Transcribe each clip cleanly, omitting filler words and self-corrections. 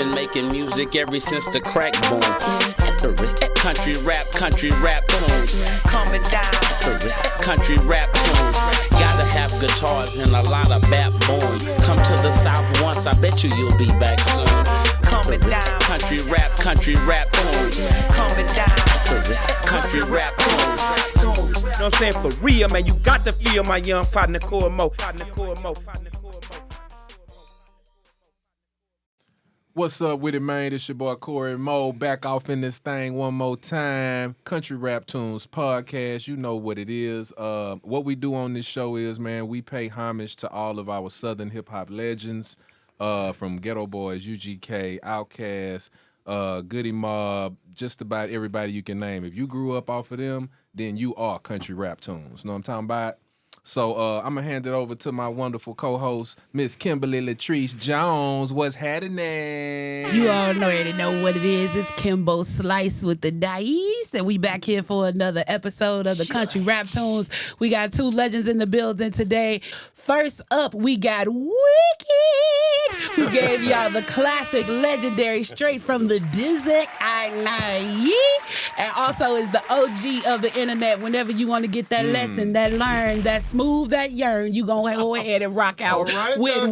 been making music ever since the crack boom. Country rap tunes. Coming down. Country rap tunes. Gotta have guitars and a lot of backbone. Come to the South once, I bet you'll be back soon. Coming down. Country rap tunes. Coming down. Country rap tunes. You know what I'm saying? For real, man, you got to feel my young partner, Cory Mo. What's up with it, man? It's your boy Cory Mo, back off in this thing one more time. Country Rap Tunes podcast, you know what it is. What we do on this show is, man, we pay homage to all of our Southern hip-hop legends, from Ghetto Boys, UGK, Outkast, Goody Mob, just about everybody you can name. If you grew up off of them, then you are Country Rap Tunes. Know what I'm talking about? So I'm going to hand it over to my wonderful co-host, Miss Kimberly Latrice Jones. What's happening? You already know what it is. It's Kimbo Slice with the Dice, and we back here for another episode of the Country Rap Tunes. We got two legends in the building today. First up, we got Wicked, who gave y'all the classic, legendary, straight from the Dizzy I-9, and also is the OG of the internet. Whenever you want to get that lesson, that learn, that smooth, that yearn, you gonna go ahead and rock out with Wicked.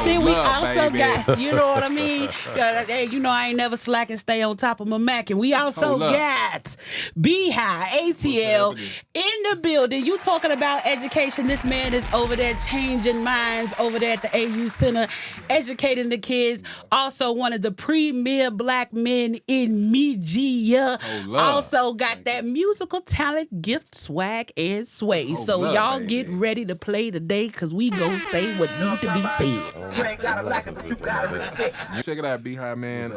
Then we also got, you know what I mean? Hey, you know I ain't never slack and stay on top of my Mac. And we also got B-High, ATL in the building. You talking about education. This man is over there changing minds over there at the AU Center, educating the kids. Also one of the premier black men in media. Also got that musical talent, gift, swag, and sway. So y'all get ready to play today, because we gonna say what need to be said. Check it out, B-High, man.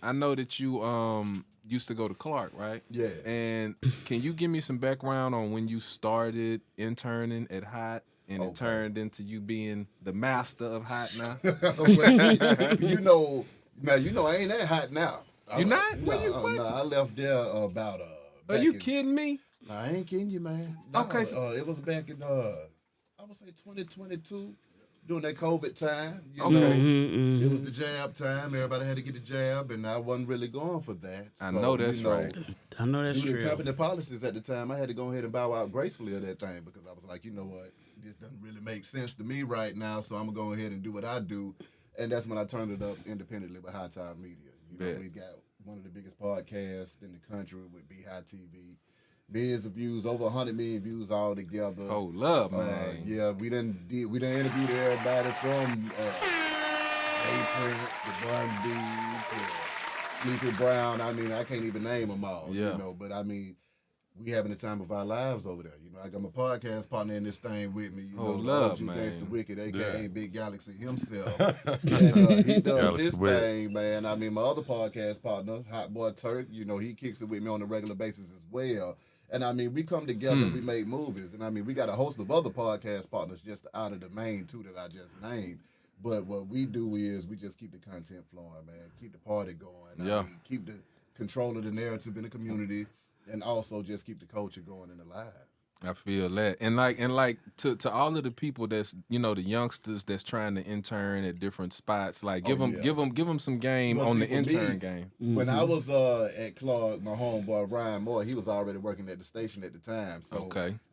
I know that you used to go to Clark, right? Yeah. And can you give me some background on when you started interning at Hot and it turned into you being the master of Hot now? you know, I ain't that Hot now. You not? No, I left there about Are you kidding me? No, I ain't kidding you, man. No, Okay. It was back in I would say 2022, during that COVID time. You Okay. know, it was the jab time. Everybody had to get the jab, and I wasn't really going for that. I know that's right. I know that's due to true. company policies at the time, I had to go ahead and bow out gracefully of that thing, because I was like, you know what, this doesn't really make sense to me right now, so I'm going to go ahead and do what I do. And that's when I turned it up independently with High Tide Media. You know, we got one of the biggest podcasts in the country with B-High TV. Millions of views, over 100 million views all together. Oh, love, man. Yeah, we done interviewed everybody from A-Prince to Bun B to Sleepy Brown. I mean, I can't even name them all. Yeah. You know, but I mean, we having the time of our lives over there. You know, I got my podcast partner in this thing with me. You know, love, OG man. Gangsta Wicked, a.k.a. Big Galaxy himself. And he does his thing, man. I mean, my other podcast partner, Hot Boy Turk, you know, he kicks it with me on a regular basis as well. And I mean, we come together, we make movies. And I mean, we got a host of other podcast partners just out of the main two that I just named. But what we do is we just keep the content flowing, man. Keep the party going. Yeah. I mean, keep the control of the narrative in the community, and also just keep the culture going and alive. I feel that. And like to all of the people that's, you know, the youngsters that's trying to intern at different spots, like give them some game on the intern game. When I was at Clark, my homeboy Ryan Moore, he was already working at the station at the time. So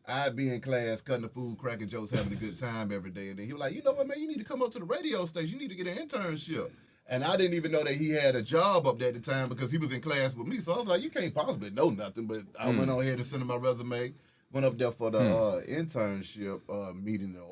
I'd be in class cutting the food, cracking jokes, having a good time every day. And then he was like, you know what, man, you need to come up to the radio station. You need to get an internship. And I didn't even know that he had a job up there at the time, because he was in class with me. So I was like, you can't possibly know nothing. But I went on ahead and sent him my resume. Went up there for the internship meeting, the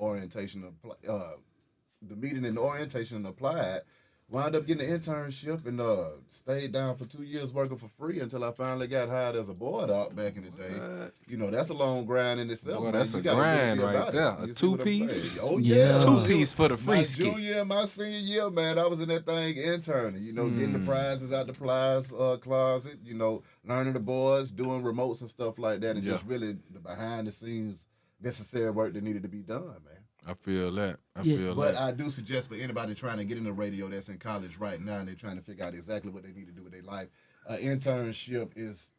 meeting and orientation and applied. Wound up getting an internship and stayed down for 2 years working for free until I finally got hired as a board op back in the day. You know, that's a long grind in itself. Boy, that's a grind right there. A two-piece? Oh, yeah. Two-piece for the free my skit. Junior and my senior year, man, I was in that thing interning, you know, getting the prizes out the prize closet, you know, learning the boards, doing remotes and stuff like that, and just really the behind-the-scenes necessary work that needed to be done, man. I feel that. But I do suggest for anybody trying to get into radio that's in college right now and they're trying to figure out exactly what they need to do with their life, an internship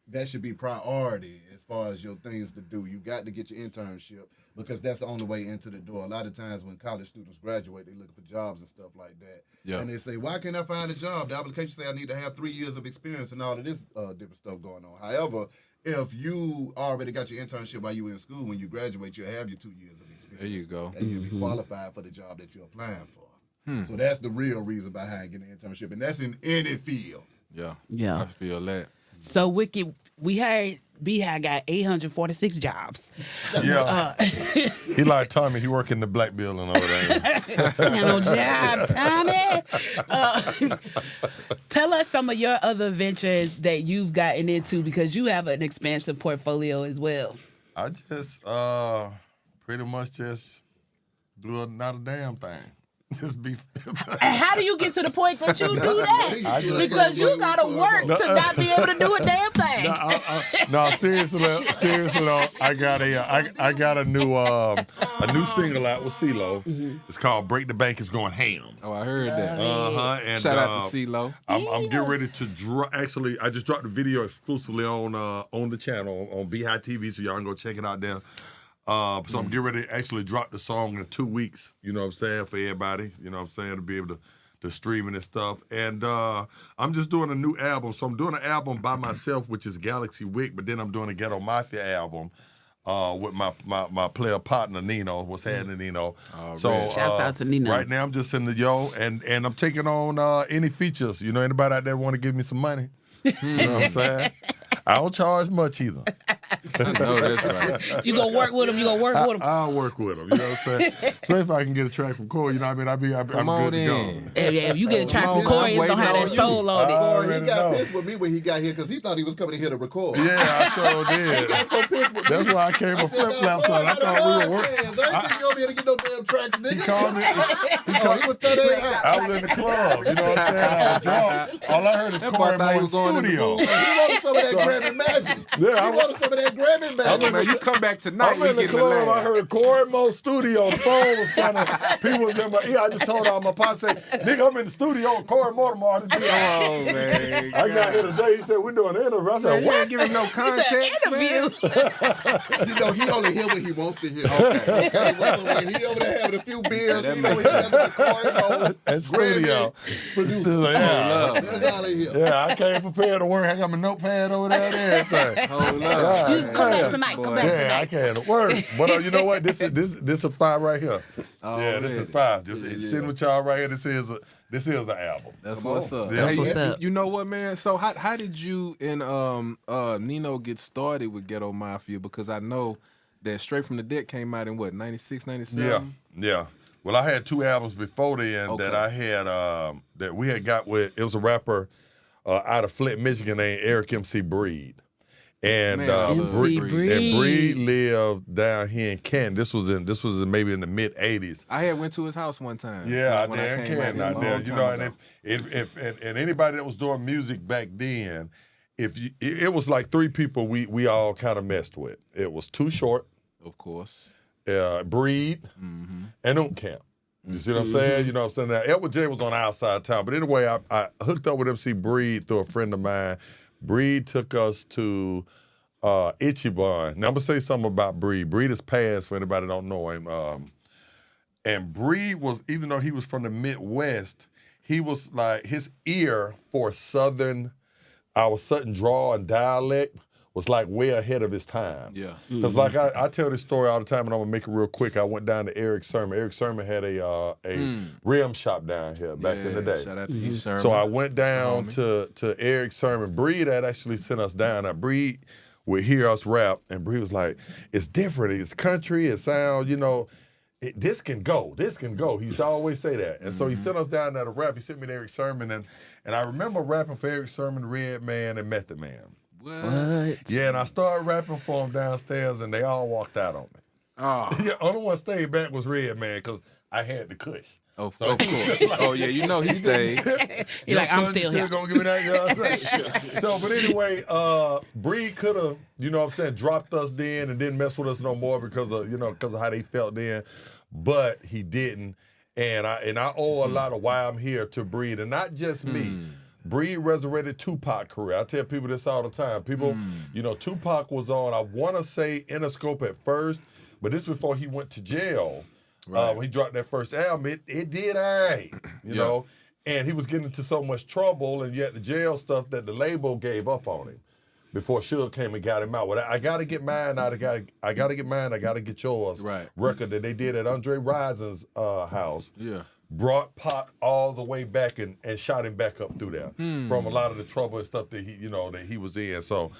that should be priority as far as your things to do. You got to get your internship because that's the only way into the door. A lot of times when college students graduate, they looking for jobs and stuff like that. Yeah. And they say, why can't I find a job? The application say I need to have 3 years of experience and all of this different stuff going on. However, if you already got your internship while you were in school, when you graduate, you'll have your 2 years of experience. There you go. And you'll be qualified for the job that you're applying for. So that's the real reason behind getting an internship. And that's in any field. Yeah. I feel that. So, Wiki, we heard B-High got 846 jobs. Yeah. He like Tommy. He work in the black building over there. Ain't no job, Tommy. Tell us some of your other ventures that you've gotten into because you have an expansive portfolio as well. I just pretty much just do not a damn thing. Just be. And how do you get to the point that you do that? Because you gotta work to not be able to do a damn thing. No, seriously, though, I got a new single out with CeeLo. It's called "Break the Bank Is Going Ham." Oh, I heard that. And shout out to CeeLo. I'm getting ready to drop. Actually, I just dropped the video exclusively on the channel on Beehive TV, so y'all can go check it out there. So I'm getting ready to actually drop the song in 2 weeks, you know what I'm saying, for everybody, you know what I'm saying, to be able to stream it and stuff. And I'm just doing a new album. So I'm doing an album by myself, which is Galaxy Wick, but then I'm doing a Ghetto Mafia album with my player partner, Nino. What's happening, Nino? So shouts out to Nino. Right now I'm just in the and I'm taking on any features. You know, anybody out there want to give me some money? You know what I'm saying? I don't charge much either. No, that's right. You gonna work with him? I'll work with him. You know what I'm saying? So if I can get a track from Cory, you know what I mean? I'm good to go. Yeah, if you get a track from Cory, it's gonna have that soul on it. Cory, he got pissed with me when he got here because he thought he was coming in here to record. Yeah, I sure did. He got so pissed with me. That's why I came with flip-flops on. I thought we were working. I ain't gonna be able to get no damn tracks, nigga. He called me. He was 38 hot. I was in the club. You know what I'm saying? I was drunk. All I heard is Cory Mo in the studio. He wanted some of that Grammy magic. Yeah, he wanted some of that Grammy magic. Man, you come back tonight. I'm in the club. I heard Cory Mo studio. The phone was kind of people was in my ear. I just told all my pops, say, "Nigga, I'm in the studio with Cory Mo tomorrow." Oh man, I got here today. He said, "We're doing an interview." I said, "What? Give him no context, man." You know, he only hear what he wants to hear. Okay. Well, when he over there having a few beers, you know, he has the Cory Mo at studio. That's all he hear. Yeah, I came prepared to work. I got my notepad over there and everything. Hold up. You come back tonight. Come back tonight. I can't work. But you know what? This is a five right here. This is five. Just sitting with y'all right here. This is the album. That's what's up. That's what's up. You know what, man? So how did you and Nino get started with Ghetto Mafia? Because I know that Straight from the Deck came out in what, 96, 97? Yeah. Well, I had 2 albums before then that I had that we had got with. It was a rapper out of Flint, Michigan named Eric MC Breed. And Breed lived down here in Canton. This was maybe in the mid '80s. I had went to his house one time. Yeah, I did. Canton out there. You know, and if anybody that was doing music back then, it was like 3 people we all kind of messed with. It was Too Short, of course, Breed, and Camp. You see what I'm saying? You know what I'm saying? Now, Edward J was on outside town, but anyway, I hooked up with MC Breed through a friend of mine. Breed took us to Ichiban. Now, I'm going to say something about Breed. Breed is passed for anybody that don't know him. And Breed was, even though he was from the Midwest, he was like, his ear for our Southern drawl and dialect was like way ahead of his time. Yeah. Because like I tell this story all the time, and I'm gonna make it real quick. I went down to Eric Sermon. Eric Sermon had a rim shop down here back in the day. Shout out to you, Sermon. So I went down to Eric Sermon. Breed had actually sent us down. Now Breed would hear us rap, and Breed was like, "It's different. It's country. It sounds, you know." This can go. He used to always say that. And so he sent us down there to rap. He sent me to Eric Sermon, and I remember rapping for Eric Sermon, Red Man, and Method Man. What? Yeah, and I started rapping for them downstairs, and they all walked out on me. Oh. Yeah, only one stayed back was Red Man, because I had the kush. Of course. Oh, yeah, you know he stayed. You're like, I'm still here. Gonna give me that, you know what I'm saying? So, but anyway, Breed could have, you know what I'm saying, dropped us then and didn't mess with us no more because of how they felt then. But he didn't. And I owe a lot of why I'm here to Breed. And not just me. Breed resurrected Tupac career. I tell people this all the time. People, you know, Tupac was on, I want to say Interscope at first, but this before he went to jail. Right. When he dropped that first album, it did you know, and he was getting into so much trouble, and yet the jail stuff that the label gave up on him before Suge came and got him out. Well, I got to get mine. I got to get mine. I got to get yours. Right. Record that they did at Andre Rison's house. Yeah. Brought Pop all the way back and shot him back up through there from a lot of the trouble and stuff that he was in. So,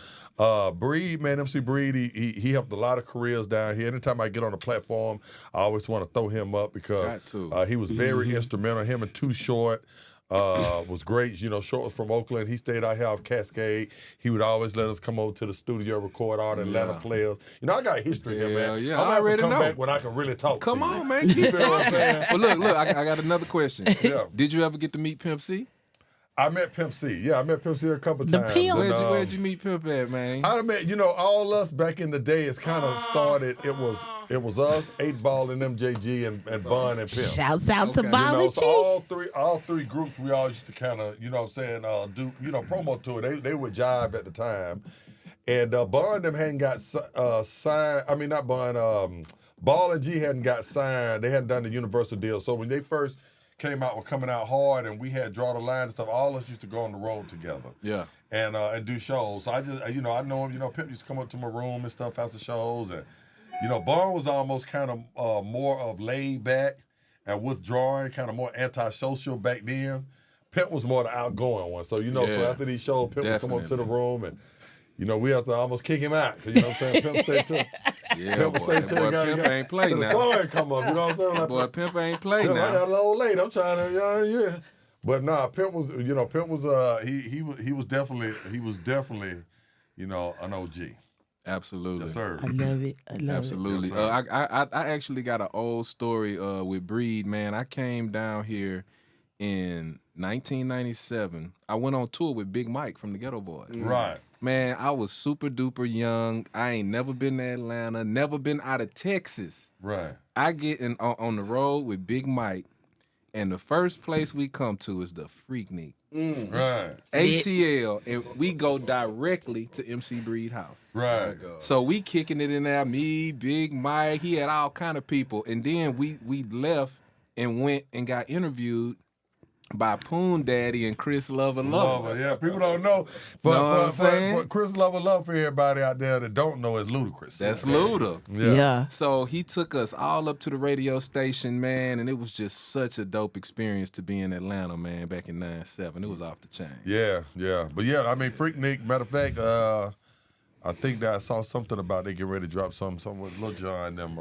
Breed, man, MC Breed, he helped a lot of careers down here. Anytime I get on the platform, I always want to throw him up because he was very instrumental. Him and Too Short was great. You know, Short was from Oakland. He stayed out here off Cascade. He would always let us come over to the studio, record all the Atlanta players. You know, I got a history here, man. Yeah, I'm ready to come back when I can really talk Come to on, you. man. You feel what I'm saying? Well, look, I got another question. Yeah. Did you ever get to meet Pimp C? I met Pimp C. Yeah, I met Pimp C a couple times. Pimp. Where'd you meet Pimp at, man? I met, you know, all us back in the day. It's kind of started. It was us, 8 Ball and MJG and Bun and Pimp. Shouts out to You know, Biology. so all three groups, we all used to kind of, you know what I'm saying, do, you know, promo tour. They would jive at the time. And Bun them hadn't got signed. I mean, not Bun. Ball and G hadn't got signed. They hadn't done the Universal deal. So when they first came out, were coming out hard, and we had Draw the Line and stuff, all of us used to go on the road together. Yeah. And do shows. So I just, you know, I know him, you know, Pimp used to come up to my room and stuff after shows. And, you know, Bun was almost kind of more of laid back and withdrawing, kind of more antisocial back then. Pimp was more the outgoing one. So, you know, so after these shows, Pimp would come up to the room and, you know, we have to almost kick him out. You know what I'm saying? Pimp stay till. Pimp stay till. Pimp ain't played now. The song come up. You know what I'm saying? Like, boy, Pimp ain't played now. I got a little late. I'm trying to, yeah. But nah, Pimp was, you know, he was definitely, you know, an OG. Absolutely. Yes, sir. I love it. Absolutely. Yes, I actually got an old story with Breed, man. I came down here in 1997. I went on tour with Big Mike from the Ghetto Boys. Right. Man, I was super duper young. I ain't never been to Atlanta, never been out of Texas. Right. I get on the road with Big Mike, and the first place we come to is the Freaknik. Right. ATL, and we go directly to MC Breed house. Right. So we kicking it in there, me, Big Mike, he had all kind of people. And then we left and went and got interviewed by Poon Daddy and Chris Lover. Yeah, people don't know. But Chris Lover for everybody out there that don't know is Ludacris. That's Luda. Yeah. So he took us all up to the radio station, man, and it was just such a dope experience to be in Atlanta, man, back in 97. It was off the chain. Yeah. But yeah, I mean, Freaknik, matter of fact, I think that I saw something about they getting ready to drop something with Lil Jon and them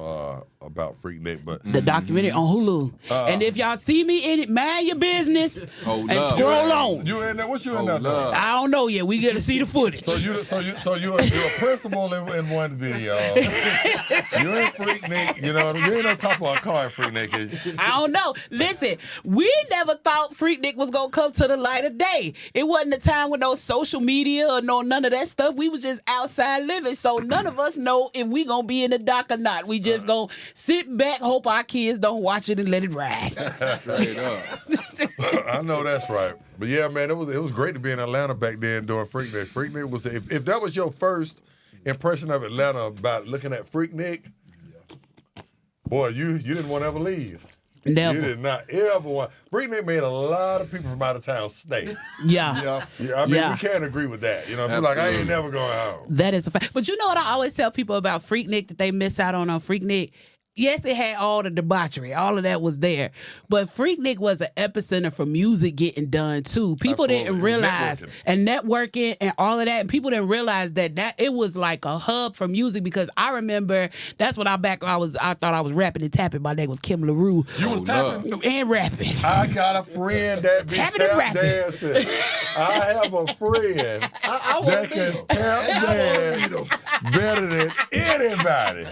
about Freaknik, but the documentary on Hulu. And if y'all see me in it, mind your business and scroll on. You in there? What you in there? I don't know yet. We got to see the footage. So you're a principal in one video. You're in Freaknik. You know, you ain't on top of a car in Freaknik. I don't know. Listen, we never thought Freaknik was gonna come to the light of day. It wasn't a time with no social media or none of that stuff. We was just outside living, so none of us know if we gonna be in the doc or not. We just gonna sit back, hope our kids don't watch it and let it ride. Straight up. I know that's right. But yeah, man, it was great to be in Atlanta back then doing Freaknik. Freaknik was if that was your first impression of Atlanta about looking at Freaknik, boy, you didn't want to ever leave. Never. You did not ever want. Freaknik made a lot of people from out of town stay. Yeah. I mean, we can't agree with that. You know, be like, I ain't never going home. That is a fact. But you know what I always tell people about Freaknik that they miss out on Freaknik? Yes, it had all the debauchery. All of that was there. But Freaknik was an epicenter for music getting done, too. People didn't realize, and networking and all of that, and people didn't realize that it was like a hub for music, because I remember that's when I thought I was rapping and tapping. My name was Kim LaRue. You was tapping? And rapping. I got a friend that be tap dancing. I have a friend that can tap dance better than anybody.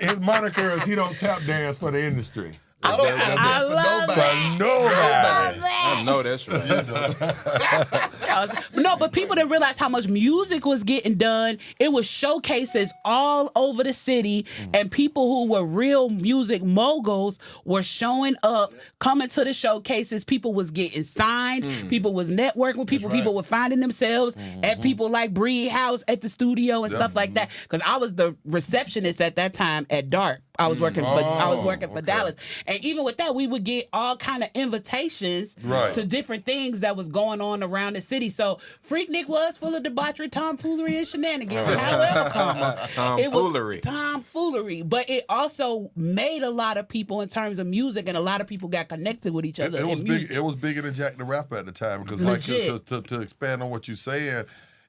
His moniker is he don't tap dance for the industry. I don't tap dance for nobody. For nobody. I know that's right. No, but people didn't realize how much music was getting done. It was showcases all over the city, and people who were real music moguls were showing up, coming to the showcases. People was getting signed. People was networking with people. People were finding themselves at people like Bree House at the studio and stuff like that. Because I was the receptionist at that time at Dark. I was working for Dallas, and even with that, we would get all kind of invitations to different things that was going on around the city. So Freaknik was full of debauchery, tomfoolery, and shenanigans. However, it was tomfoolery, but it also made a lot of people in terms of music, and a lot of people got connected with each other. It was bigger than Jack the Rapper at the time because, like, to expand on what you're saying.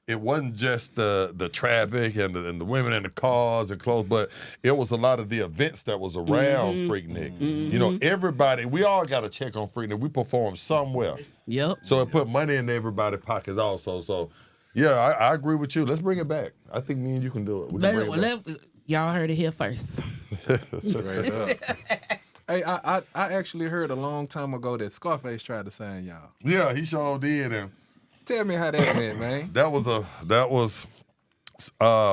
It wasn't just the traffic and the women in the cars and clothes, but it was a lot of the events that was around Freaknik. You know, everybody, we all got to check on Freaknik. We performed somewhere. Yep. So it put money in everybody's pockets also. So, yeah, I agree with you. Let's bring it back. I think me and you can do it. We can bring it back. Y'all heard it here first. Straight up. Hey, I actually heard a long time ago that Scarface tried to sign y'all. Yeah, he sure did. And tell me how that went, man.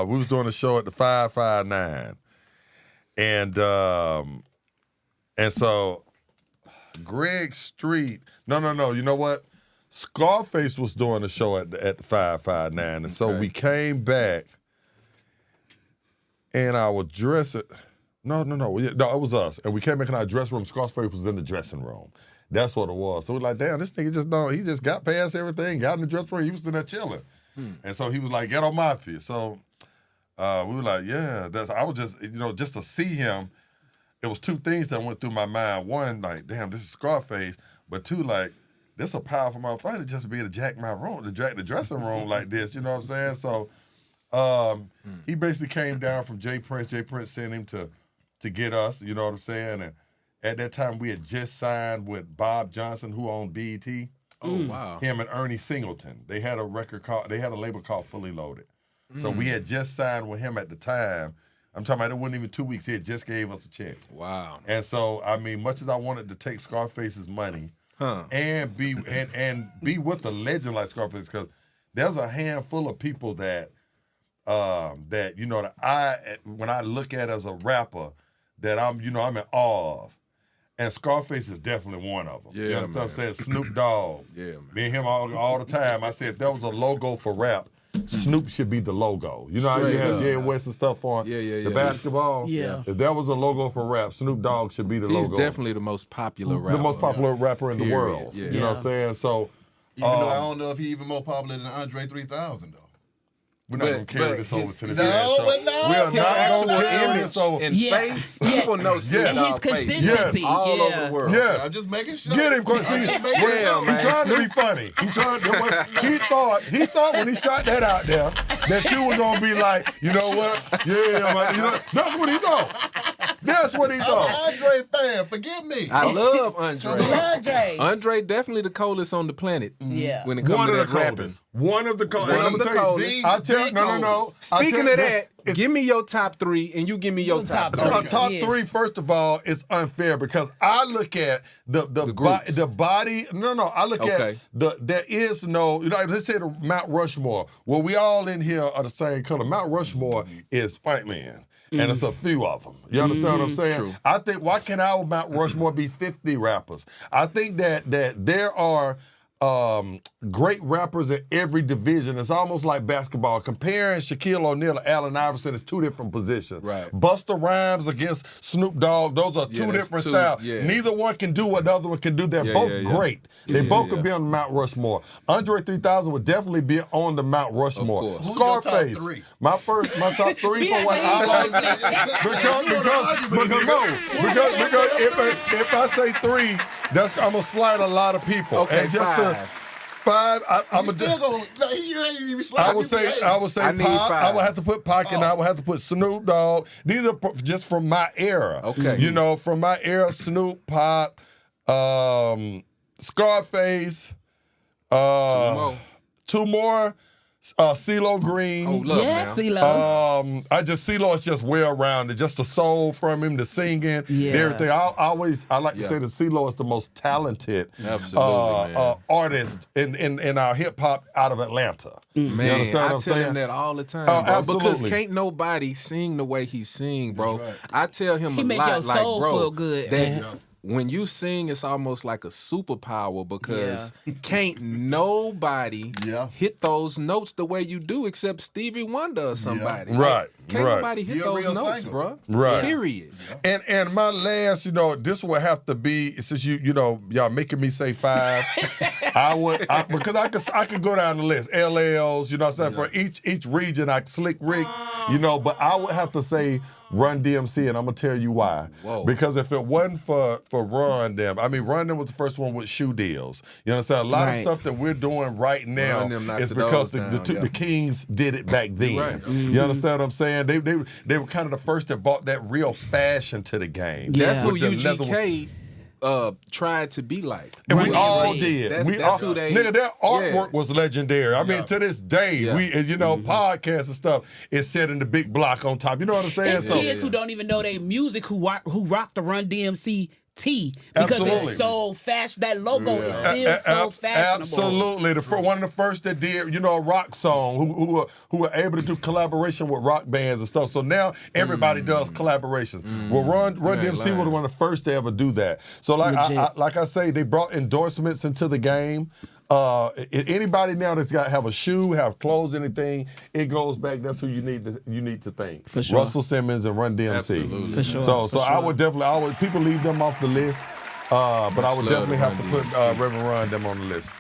We was doing a show at the 559. And so Greg Street, no, you know what? Scarface was doing a show at the 559. And so we came back and our dressing, no, it was us. And we came back in our dressing room. Scarface was in the dressing room. That's what it was. So we're like, damn, this nigga he just got past everything, got in the dressing room, he was in there chilling. And so he was like, Ghetto Mafia. So we were like, yeah, I was just, just to see him, it was two things that went through my mind. One, like, damn, this is Scarface. But two, like, this a powerful motherfucker just to be able to jack my room, to jack the dressing room like this, you know what I'm saying? So he basically came down from J Prince. J Prince sent him to get us, you know what I'm saying? And at that time, we had just signed with Bob Johnson, who owned BET. Oh, wow. Him and Ernie Singleton. They had a label called Fully Loaded. So we had just signed with him at the time. I'm talking about it wasn't even 2 weeks. He had just gave us a check. Wow. And so, I mean, much as I wanted to take Scarface's money and be with a legend like Scarface, because there's a handful of people that when I look at as a rapper, that I'm in awe of. And Scarface is definitely one of them. Yeah, you understand what I'm saying? Snoop Dogg. Yeah, man. Me and him all the time. I said, if there was a logo for rap, Snoop should be the logo. You know how you have Jay West and stuff on the basketball? Yeah. If there was a logo for rap, Snoop Dogg should be the logo. He's definitely the most popular rapper. The most popular rapper in the world. Yeah. You know what I'm saying? So, even though I don't know if he's even more popular than Andre 3000, though. We're not going to carry this over to this show. No. We are not going to carry this over. In face, people know Snoop Dogg's face. Consistency. All over the world. Yes. I'm just making sure. Get him, because he's trying to be funny. He thought when he shot that out there that you were gonna be like, you know what? Yeah, that's what he thought. That's what he thought. I'm an Andre fan. Forgive me. I love Andre. Andre definitely the coldest on the planet. Yeah. When it comes to that rapping. One of the coldest. No. Speaking of that, give me your top three, and you give me your top three. Top three, first of all, is unfair because I look at the body. No. I look at there is no. Let's say the Mount Rushmore. Well, we all in here are the same color. Mount Rushmore is white man. And it's a few of them. You understand what I'm saying? True. I think, why can't our Mount Rushmore be 50 rappers? I think that there are great rappers in every division. It's almost like basketball. Comparing Shaquille O'Neal to Allen Iverson is two different positions. Right. Busta Rhymes against Snoop Dogg, those are two different styles. Yeah. Neither one can do what the other one can do. They're both great. They both could be on the Mount Rushmore. Andre 3000 would definitely be on the Mount Rushmore. Who's Scarface. your top three? My top three for what I like. Because if I say three, I'm gonna slide a lot of people. Okay, and just five, I would say Pac. I would have to put Pac, and I would have to put Snoop Dogg. These are just from my era. Okay, from my era, Snoop, Pac, Scarface, two more. CeeLo Green. Oh, love now. CeeLo. CeeLo is just well-rounded. Just the soul from him, the singing, everything. I like to say that CeeLo is the most talented artist in our hip-hop out of Atlanta. Man, you understand what I'm tell saying? him that all the time, bro. Absolutely. Because can't nobody sing the way he sing, bro. Right. I tell him He a make lot, your like, soul bro, feel good. that when you sing, it's almost like a superpower because can't nobody hit those notes the way you do except Stevie Wonder or somebody. Right. Can't right. nobody hit He a those real notes, singer. bro. Right. Period. And my last, this will have to be, since y'all making me say 5, because I could go down the list. LLs, you know what I'm saying? For each region, Slick Rick, but I would have to say Run DMC, and I'm gonna tell you why. Whoa. Because if it wasn't for Run Them, Run Them was the first one with shoe deals. You know what I'm saying? A lot of stuff that we're doing right now is because the Kings did it back then. Right. You understand what I'm saying? They were kind of the first that brought that real fashion to the game. That's who With the leather- UGK tried to be like. And we Run all DMC. did. That's who they. Nigga, their artwork was legendary. To this day, we podcasts and stuff is set in the big block on top. You know what I'm saying? It's kids who don't even know their music who rock the Run DMC tee because Absolutely. it's so fashion. That logo is still so fashionable. Absolutely, one of the first that did, a rock song who were able to do collaboration with rock bands and stuff. So now everybody does collaborations. Well, Run DMC was one of the first to ever do that. So like I say, they brought endorsements into the game. Anybody now that's got have a shoe, have clothes, anything, it goes back. That's who you need to thank. For sure. Russell Simmons and Run DMC. Absolutely. For sure. So I would definitely. People leave them off the list, but I would definitely have to put Reverend Run them on the list.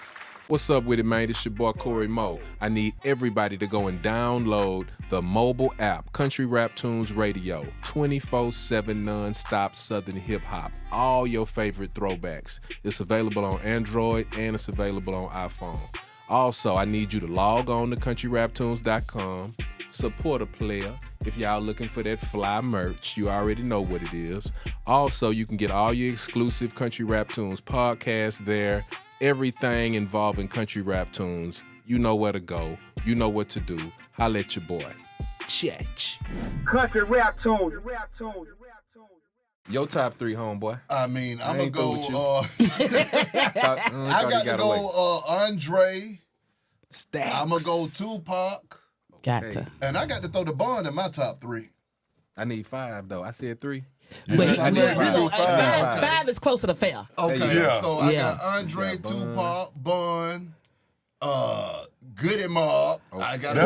What's up with it, man? It's your boy Cory Mo. I need everybody to go and download the mobile app, Country Rap Tunes Radio, 24/7 non-stop Southern hip hop. All your favorite throwbacks. It's available on Android and it's available on iPhone. Also, I need you to log on to countryraptunes.com, support a player. If y'all looking for that fly merch, you already know what it is. Also, you can get all your exclusive Country Rap Tunes podcasts there. Everything involving Country Rap Tunes. You know where to go. You know what to do. Holla at your boy. Chech. Country Rap Tunes. Your top 3, homeboy. I'm gonna go. I got to go. Andre. Stacks. I'm gonna go Tupac. Got to. And I got to throw the Bond in my top 3. I need 5 though. I said 3. But I need 5. 5 is closer to fair. Okay, Yeah. so I got Andre, Tupac, Bond, Goody Mob. I got I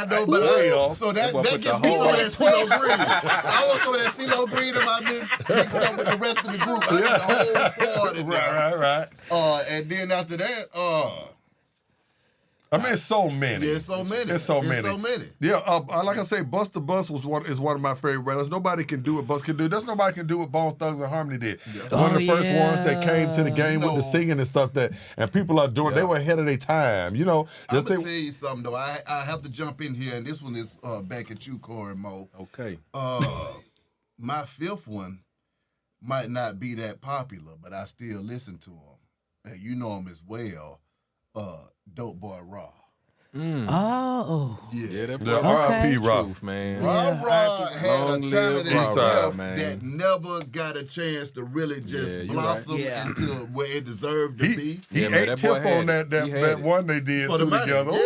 know, but so that gets me some of that CeeLo Green. I want some of that CeeLo Green in my mixed up with the rest of the group. I need the whole squad in there. Right. And then after that, it's so many. yeah, it's so many. It's so many. Yeah, like I say, Bust the Bus is one of my favorite rappers. Nobody can do what Bust can do. There's nobody can do what Bone Thugs and Harmony did. One of the first ones that came to the game with the singing and stuff and people are doing. They were ahead of their time. I'm gonna tell you something though. I have to jump in here, and this one is back at you, Cory Mo. Okay. My 5th one might not be that popular, but I still listen to him, and you know him as well. Dope Boy Rara. Oh. Yeah, that boy. R.I.P. Rock. Truth, man. Rara had Long a talent live in himself Rara, man. that never got a chance to really just you blossom right. Yeah. into where it deserved to be. He man, ate that boy Tip had on it. He had that it. one they did For the two money. together. Yeah,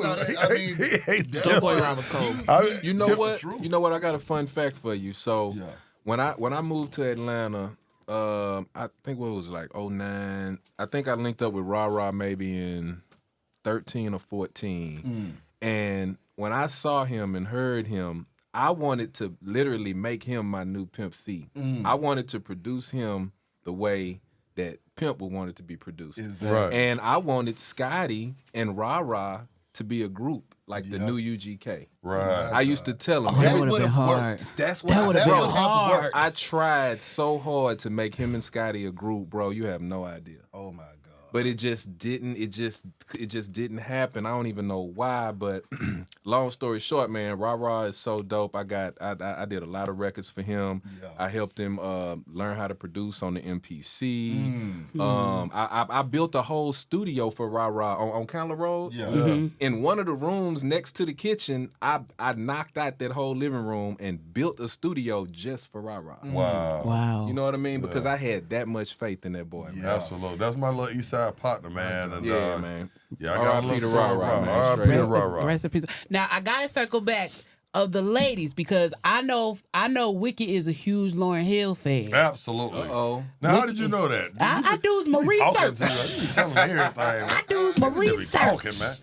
no, He ate that Tip. boy was cold. You know Tip- what? true. You know what? I got a fun fact for you. So Yeah. when I moved to Atlanta, I think what was like 09. I think I linked up with Rara maybe in 13 or 14. And when I saw him and heard him, I wanted to literally make him my new Pimp C. I wanted to produce him the way that Pimp would want it to be produced. Exactly. Right. And I wanted Scotty and Rara to be a group like the new UGK. Right. I used to tell him. That That would have been would've hard. worked. That's what That would have that been would have hard. worked. I tried so hard to make him and Scotty a group, bro. You have no idea. Oh my God. But it just didn't. It just didn't happen. I don't even know why. But long story short, man, Rara is so dope. I did a lot of records for him. Yeah. I helped him learn how to produce on the MPC. I built a whole studio for Rara on Counter Road. Yeah. In one of the rooms next to the kitchen, I knocked out that whole living room and built a studio just for Rara. Wow. You know what I mean? Because I had that much faith in that boy. Man. Absolutely. That's my little East Side partner, man. And, man. Yeah, I got a little Rara, man. Rest in peace. Now I gotta circle back of the ladies because I know Wiki is a huge Lauryn Hill fan. Absolutely. Uh-oh. Now, how did you know that? I do my research. You telling me everything, man. I do my research. Talking, man.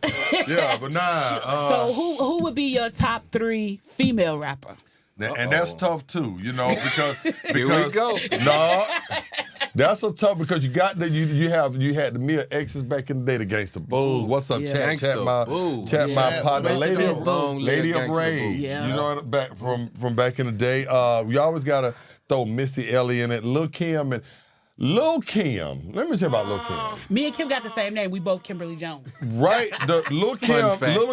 Yeah, but nah. So who would be your top 3 female rapper? And that's tough too, you know, because here we go. No, that's so tough because you got you had the Mia X's back in the day, the Gangsta Bulls. What's up, chat my partner, Lady of Rage. Yeah. You know, back from back in the day. We always gotta throw Missy Elliott in it, Lil Kim. Let me tell you about Lil Kim. Me and Kim got the same name. We both Kimberly Jones. Right? The Lil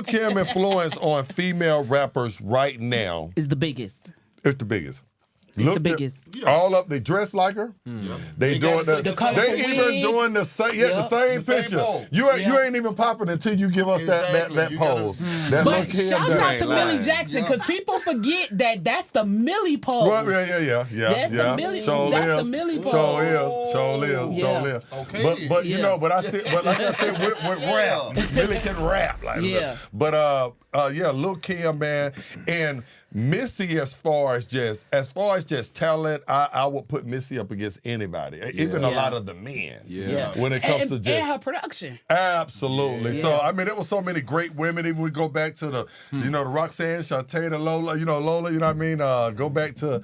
Kim influence on female rappers right now is the biggest. It's the biggest. It's the biggest. All up, they dress like her. They doing the even doing the same. Yeah, the same picture. You ain't even popping until you give us that pose. But shout out to Millie Jackson because people forget that that's the Millie pose. Well, yeah. That's the Millie. That's the Millie pose. Sure is. Okay. But you know, but like I said, with rap, Millie can rap like that. But Lil Kim, man, and Missy, as far as just talent, I would put Missy up against anybody, even a lot of the men. When it comes to just and her production. Absolutely. So I mean, there were so many great women. Even we go back to the the Roxanne, Shantae, the Lola, Lola. You know what I mean? Go back to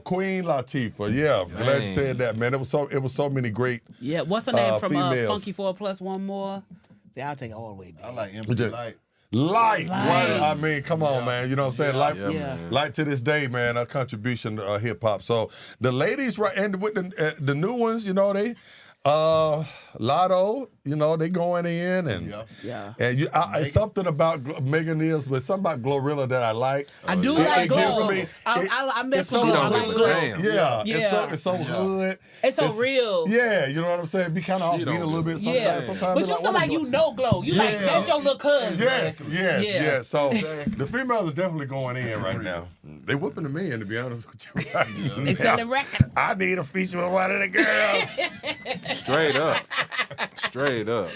Queen Latifah. Yeah, glad you said that, man. It was so many great. Yeah, what's her name from Funky 4 Plus One More? See, I'll take it all the way back. I like MC Light. Light. I mean, come on, man. You know what I'm saying? Light to this day, man, a contribution to hip hop. So the ladies, right, and with the new ones, they Lotto, they going in and it's something about Megan Niels, but something about Glorilla that I like. I do like Glorilla. I mess with Glorilla. I like Glorilla. It's so hood. It's so real. Yeah, you know what I'm saying? Be kind of offbeat a little bit sometimes. But you feel like Glow. You like that's your little cousin. Yes. So the females are definitely going in right now. They whooping the men, to be honest with you. They selling records. I need a feature with one of the girls. Straight up.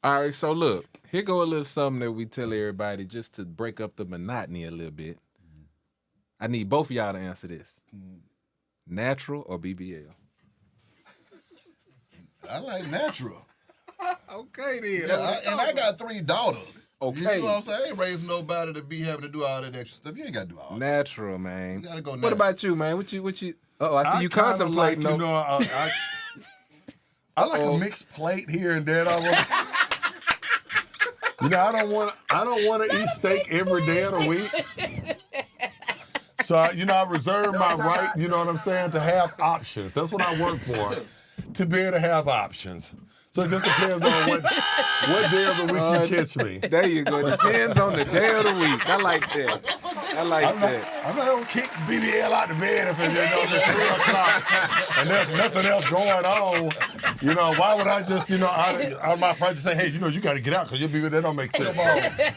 All right, so look, here go a little something that we tell everybody just to break up the monotony a little bit. I need both of y'all to answer this. Natural or BBL? I like natural. Okay, then. And I got 3 daughters. Okay. You know what I'm saying? I ain't raising nobody to be having to do all that extra stuff. You ain't got to do all that. Natural, man. You got to go natural. What about you, man? What you? Oh, I see you contemplating. I like a mixed plate here and there. I don't want to eat steak every day of the week. So I reserve my right. You know what I'm saying, to have options. That's what I work for, to be able to have options. So it just depends on what day of the week you catch me. There you go. Depends on the day of the week. I like that. I'm not going to kick BBL out the bed if it's 3 o'clock and there's nothing else going on. Why would I just, out of my pride just say, hey, you got to get out because your BBL, that don't make sense.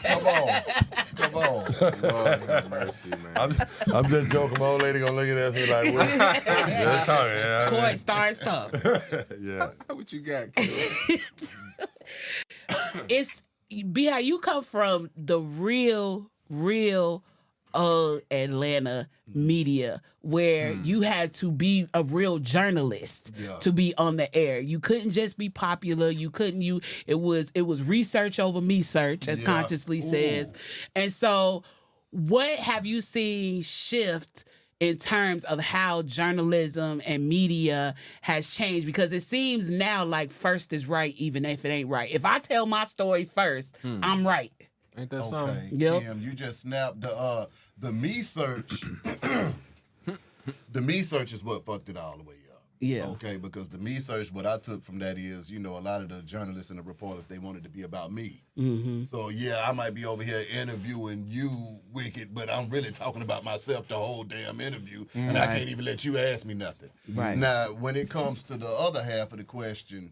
Come on. Lord have mercy, man. I'm just joking. My old lady going to look at that and be like, what? Just talking. Court starts tough. Yeah. What you got, kid? It's how you come from the real Atlanta media where you had to be a real journalist to be on the air. You couldn't just be popular. It was research over me search, as Consciously says. And so what have you seen shift in terms of how journalism and media has changed? Because it seems now like first is right, even if it ain't right. If I tell my story first, I'm right. Ain't that something? Yep. Kim, you just snapped the me search. The me search is what fucked it all the way up. Yeah. Okay, because the me search, what I took from that is, a lot of the journalists and the reporters, they wanted to be about me. Mm-hmm. So, yeah, I might be over here interviewing you, Wicked, but I'm really talking about myself the whole damn interview, and I can't even let you ask me nothing. Right. Now, when it comes to the other half of the question,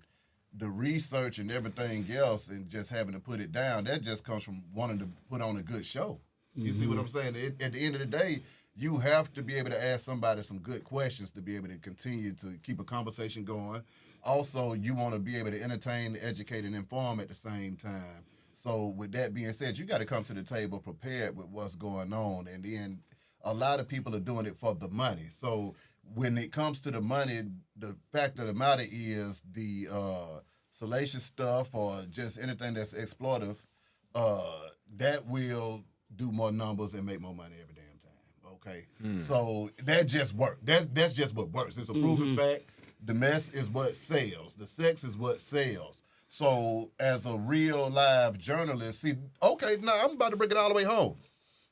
the research and everything else and just having to put it down, that just comes from wanting to put on a good show. You see what I'm saying? At the end of the day, you have to be able to ask somebody some good questions to be able to continue to keep a conversation going. Also, you want to be able to entertain, educate, and inform at the same time. So with that being said, you got to come to the table prepared with what's going on. And then a lot of people are doing it for the money. So when it comes to the money, the fact of the matter is the salacious stuff or just anything that's exploitive, that will do more numbers and make more money every damn time. Okay, so that just works. That's just what works. It's a proven fact. The mess is what sells. The sex is what sells. So as a real live journalist, see, okay, now I'm about to bring it all the way home.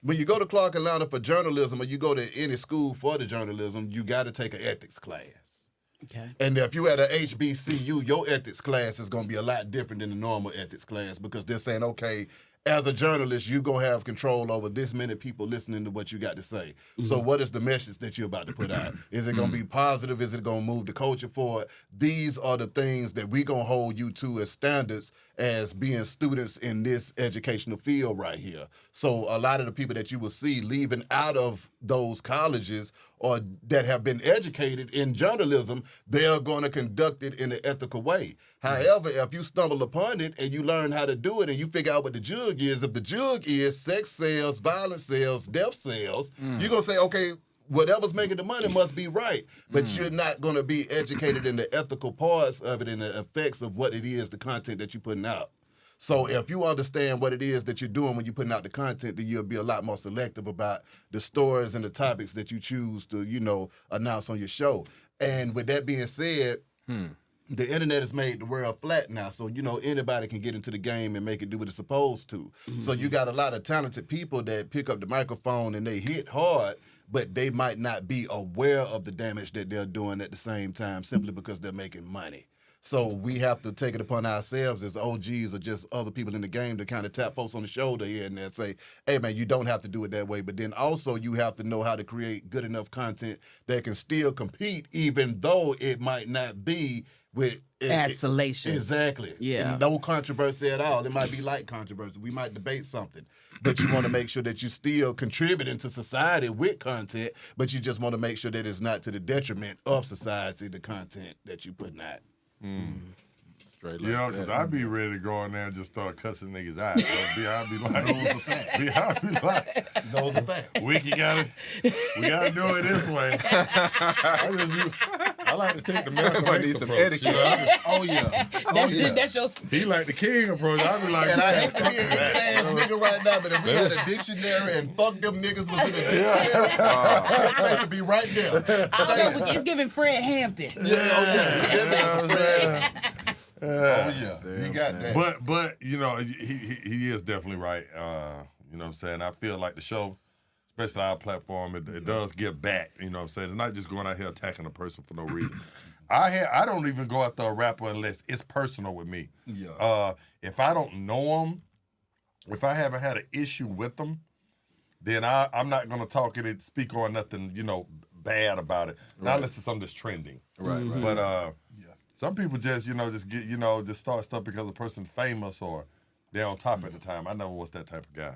When you go to Clark Atlanta for journalism or you go to any school for the journalism, you got to take an ethics class. Okay. And if you at a HBCU, your ethics class is going to be a lot different than the normal ethics class because they're saying, okay, as a journalist, you're going to have control over this many people listening to what you got to say. So what is the message that you're about to put out? Is it going to be positive? Is it going to move the culture forward? These are the things that we're going to hold you to as standards as being students in this educational field right here. So a lot of the people that you will see leaving out of those colleges or that have been educated in journalism, they're going to conduct it in an ethical way. However, if you stumble upon it and you learn how to do it and you figure out what the jug is, if the jug is sex sells, violence sells, death sells, you're going to say, okay, whatever's making the money must be right. But you're not going to be educated in the ethical parts of it and the effects of what it is, the content that you're putting out. So if you understand what it is that you're doing when you're putting out the content, then you'll be a lot more selective about the stories and the topics that you choose to, announce on your show. And with that being said, the internet has made the world flat now. So, anybody can get into the game and make it do what it's supposed to. So you got a lot of talented people that pick up the microphone and they hit hard, but they might not be aware of the damage that they're doing at the same time simply because they're making money. So we have to take it upon ourselves as OGs or just other people in the game to kind of tap folks on the shoulder here and there and say, hey, man, you don't have to do it that way. But then also you have to know how to create good enough content that can still compete even though it might not be with salacious. Exactly. Yeah. And no controversy at all. It might be light controversy. We might debate something. But you want to make sure that you still contributing to society with content, but you just want to make sure that it's not to the detriment of society, the content that you're putting out. Straight Because I'd be ready to go in there and just start cussing niggas out. I'd be like, those are facts. Those are facts. We gotta do it this way. I like to take the Malcolm Might need X some approach. etiquette. That's your. He like the king approach. I'd be like, And I hate to be an ass nigga right now, but if we had a dictionary and fuck them niggas was in a dictionary, his face would be right there. It's giving Fred Hampton. He got that. But he is definitely right. You know what I'm saying? I feel like the show, especially our platform, it does give back. You know what I'm saying? It's not just going out here attacking a person for no reason. I don't even go after a rapper unless it's personal with me. Yeah. If I don't know him, if I haven't had an issue with them, then I'm not going to talk it and speak on nothing, bad about it. Not unless it's something that's trending. Right. But some people just just start stuff because a person's famous or they're on top at the time. I never was that type of guy.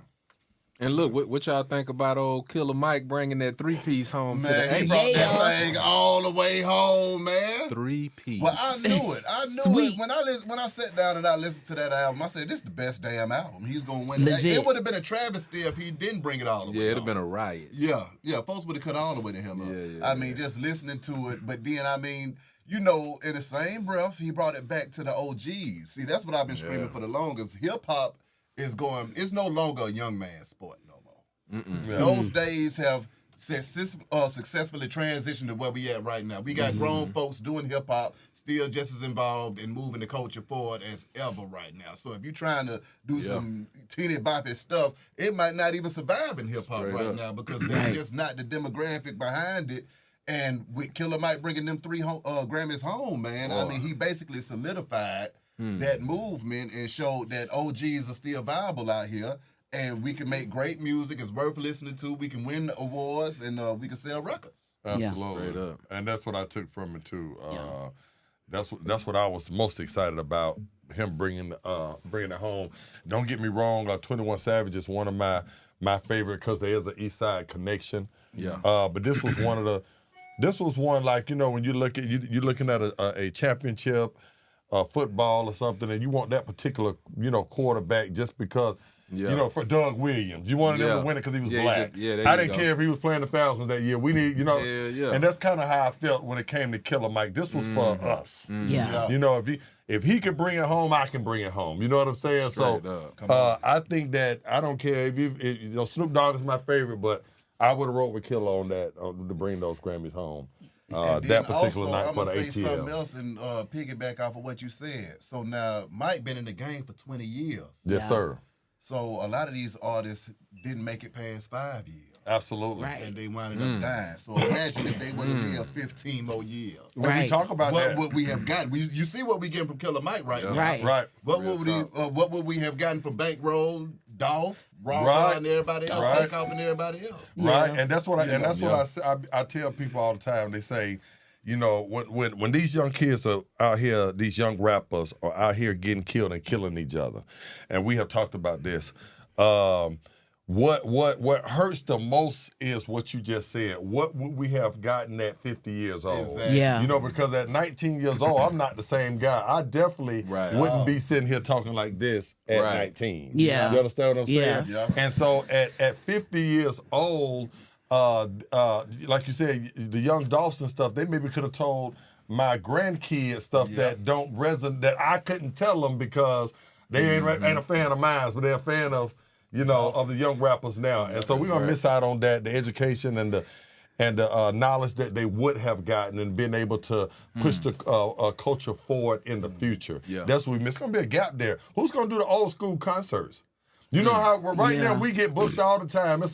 And look, what y'all think about old Killer Mike bringing that 3-piece home to the Man, he A? brought that thing all the way home, man. 3-piece. Well, I knew it. Sweet. When I sat down and I listened to that album, I said, this is the best damn album. He's going to win. Legit. It would have been a travesty if he didn't bring it all the way Yeah, it'd have home. been a riot. Yeah, folks would have cut all the way to him up. I mean, just listening to it, but then, in the same breath, he brought it back to the OGs. See, that's what I've been screaming for the longest. Hip-hop it's no longer a young man's sport no more. Those days have successfully transitioned to where we at right now. We got grown folks doing hip-hop, still just as involved in moving the culture forward as ever right now. So if you're trying to do some teeny boppy stuff, it might not even survive in hip-hop right now because there's just not the demographic behind it. And with Killer Mike bringing them 3 Grammys home, man, I mean, he basically solidified that movement and showed that OGs are still viable out here. And we can make great music. It's worth listening to. We can win awards, and we can sell records. Absolutely. Yeah. And that's what I took from it, too. That's what I was most excited about, him bringing it home. Don't get me wrong, 21 Savage is one of my favorite because there is an East Side connection. Yeah. But this was one like, you know, when you're looking at a championship football or something, and you want that particular, you know, quarterback just because. Yeah. You know, for Doug Williams, you wanted him to win it because he was black. I didn't care if he was playing the Falcons that year. We need, you know, and that's kind of how I felt when it came to Killer Mike. This was for us. Yeah. You know, if he could bring it home, I can bring it home. You know what I'm saying? Straight so I think that I don't care if you know, Snoop Dogg is my favorite, but I would have wrote with Killer on that to bring those Grammys home. That particular night for the ATL. I'm going to say something else and piggyback off of what you said. So now Mike been in the game for 20 years. Yes, sir. So a lot of these artists didn't make it past 5 years. Absolutely. Right. And they wound up dying. So imagine if they would have lived 15 more years. When we talk about what would we have gotten? You see what we getting from Killer Mike right now. Right. What would we have gotten from Bankroll, Dolph, Rara, and everybody else, Takeoff and everybody else? Right. And that's what I tell people all the time. They say, you know, when these young kids are out here, these young rappers are out here getting killed and killing each other, and we have talked about this. What hurts the most is what you just said. What would we have gotten at 50 years old? Exactly. Yeah. You know, because at 19 years old, I'm not the same guy. I definitely wouldn't be sitting here talking like this at 19. Yeah. You understand what I'm saying? Yeah. And so at 50 years old, like you said, the young Dolphs and stuff, they maybe could have told my grandkids stuff that don't resonate, that I couldn't tell them because they ain't a fan of mine, but they're a fan of, you know, of the young rappers now. And so we're going to miss out on that, the education and the knowledge that they would have gotten and been able to push the culture forward in the future. Yeah. That's what we miss. It's going to be a gap there. Who's going to do the old school concerts? You know how now we get booked all the time. It's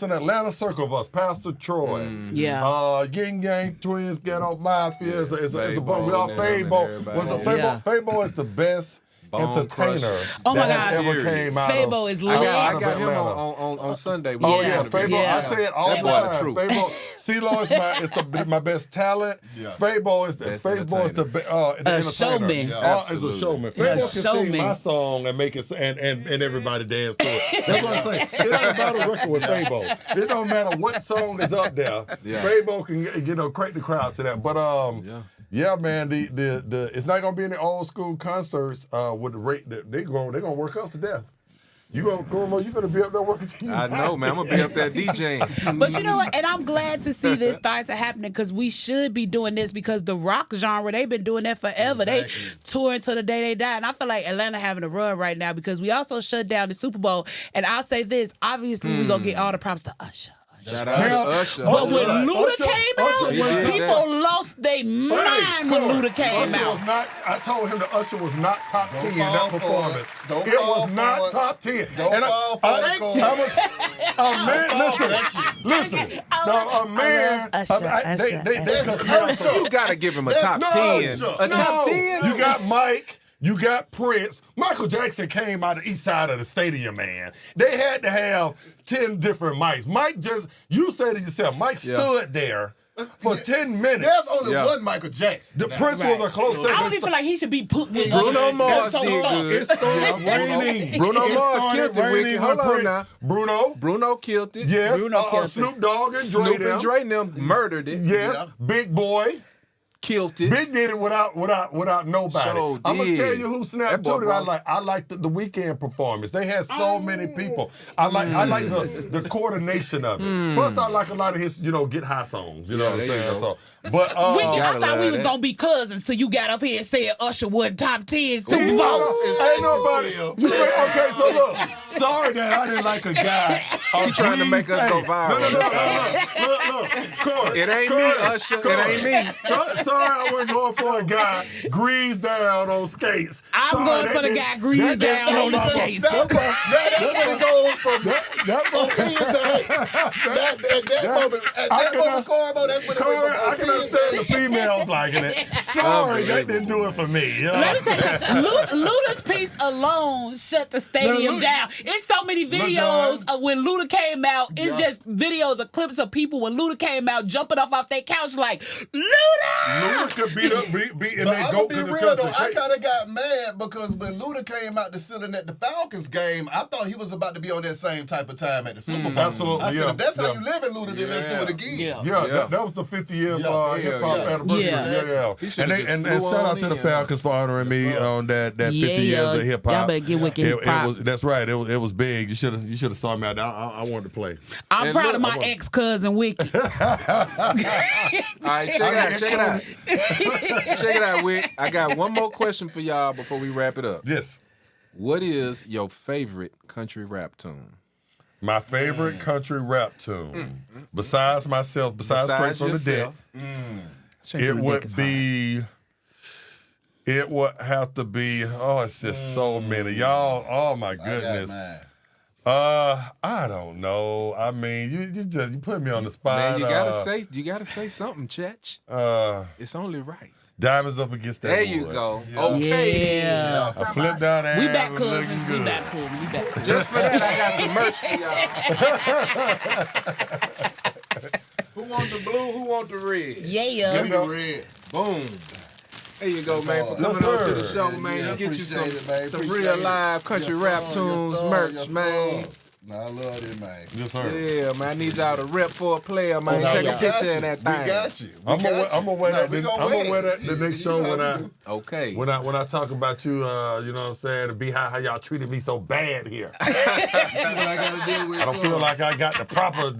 an Atlanta circle of us. Pastor Troy, Yin Yang Twins, Ghetto Mafia. It's a bunch. We all Fabo. Fabo is the best entertainer that has ever came out Fabo of is lit. I got him on Sunday. Fabo. I say it all the time. Fabo, CeeLo is my best talent. Yeah. Fabo is the entertainer. Showman. Is a showman. Fabo can sing my song and make it and everybody dance to it. That's what I'm saying. It ain't about a record with Fabo. It don't matter what song is up there. Fabo can crank the crowd to that. But yeah, man, the it's not gonna be any old school concerts with the rate that they're gonna work us to death. You finna be up there working. I know, man. I'm gonna be up there DJing. But you know what? And I'm glad to see this start to happening because we should be doing this because the rock genre, they've been doing that forever. Exactly. They tour until the day they die. And I feel like Atlanta having a run right now because we also shut down the Super Bowl. And I'll say this, obviously we're gonna get all the props to Usher. Shout out to Usher. But when Luda came out, people lost their mind when Luda came out. I told him that Usher was not top 10 in that performance. It was not top 10. Listen. A man. You gotta give him a top 10. A top 10. You got Mike. You got Prince. Michael Jackson came out of the east side of the stadium, man. They had to have 10 different mics. You said it yourself, Mike stood there for 10 minutes. There's only one Michael Jackson. The Prince was a close second. I don't even feel like he should be put with Bruno Mars did good. It started raining. Bruno Mars killed it, Wiki. Hold on now. Bruno killed it. Yes. Snoop Dogg and Dre. Snoop and Dre them murdered it. Yes. Big Boy. Killed it. Big did it without nobody. Sure I'm gonna tell you who snapped too that I like the Weeknd performance. They had so many people. I like the coordination of it. Plus I like a lot of his get high songs. You know what I'm saying? So, but I thought we was gonna be cousins till you got up here and said Usher wasn't top 10 Super Bowl. Ain't nobody. Okay, so look. Sorry that I didn't like a guy. He trying to make us go viral. Look, Cory. It ain't me, Usher. It ain't me. Sorry I wasn't going for a guy greased down on skates. I'm going for the guy greased down on the skates. That goes from opinion to hate. At that moment, Cory Mo, that's when it went from I can understand the females liking it. Sorry, that didn't do it for me. You know? Let me tell you, Luda's piece alone shut the stadium down. It's so many videos of when Luda came out. It's just videos of clips of people when Luda came out jumping off their couch like, Luda! Luda could beat and then go to the real though, country. I kind of got mad because when Luda came out the ceiling at the Falcons game, I thought he was about to be on that same type of time at the Super Bowl. Absolutely, I said, if that's how you live in Luda, then let's do it again. That was the 50 year hip-hop anniversary. And shout out to the Falcons for honoring me on that 50 years of hip-hop. Y'all better get wicked his props. That's right. It was big. You should have saw me out there. I wanted to play. I'm proud of my ex-cousin, Wiki. All right, check it out. Check it out, Wick. I got one more question for y'all before we wrap it up. Yes. What is your favorite country rap tune? My favorite country rap tune, besides myself, besides Straight from the Deck, it would have to be, it's just so many. Y'all, oh my goodness. I don't know. I mean, you put me on the spot. Man, you gotta say something, Chetch. It's only right. Diamonds up against that There wood. you go. Yeah. Okay. Yeah. I flipped down the We hand, back, it was looking cousins. good. We back, cousins. Just for that, I got some merch for y'all. Who want the blue? Who want the red? Yeah. Give me the red. Boom. There you go, man, for coming on to the show, man. Yeah, You get you some appreciate real it. live country rap tunes, merch, man. Nah, I love it, man. Yes, sir. Yeah, man. I need y'all to rep for a player, man. Nah, Take we a picture got of that you. thing. We got you. I'm gonna wear that. I'm gonna wear that the Shit, next you show know when how I we do. Okay. when I talk about you. You know what I'm saying? The Beehive, how y'all treated me so bad here. See what I gotta deal with. I don't feel like I got the proper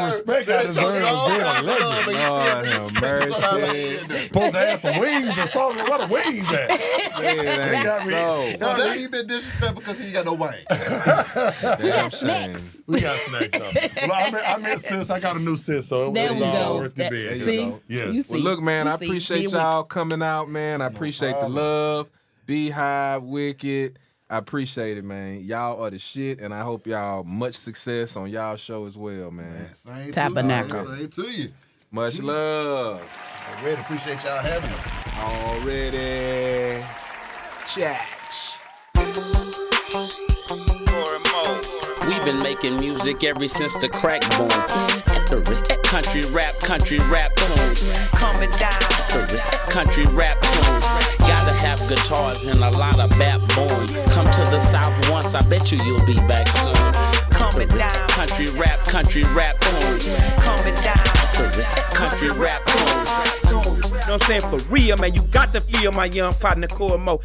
respect I deserve as being a legend. Lord have mercy. Supposed to have some wings or something. Where the wings at? It ain't so. So now he been disrespectful because he ain't got no wing. Damn shame. We got snacks up. Well, I meant sis. I got a new sis, so it There was we all go. worth the bid. See? Yes. You see? Well, look, man, I You see? appreciate Be a y'all coming out, man. I appreciate the love. Beehive, Wicked. I appreciate it, man. Y'all are the shit, and I hope y'all much success on y'all show as well, man. Same Tabernacle. to you. Same to you. Much love. I really appreciate y'all having me. Already. Chatch. We've been making music ever since the crack boom. Country rap tunes. Coming down. Country rap tunes. Gotta have guitars and a lot of backbone. Come to the South once, I bet you'll be back soon. Coming down. Country rap tunes. Coming down. Country rap tunes. You know what I'm saying? For real, man, you got to feel my young partner, Cory Mo.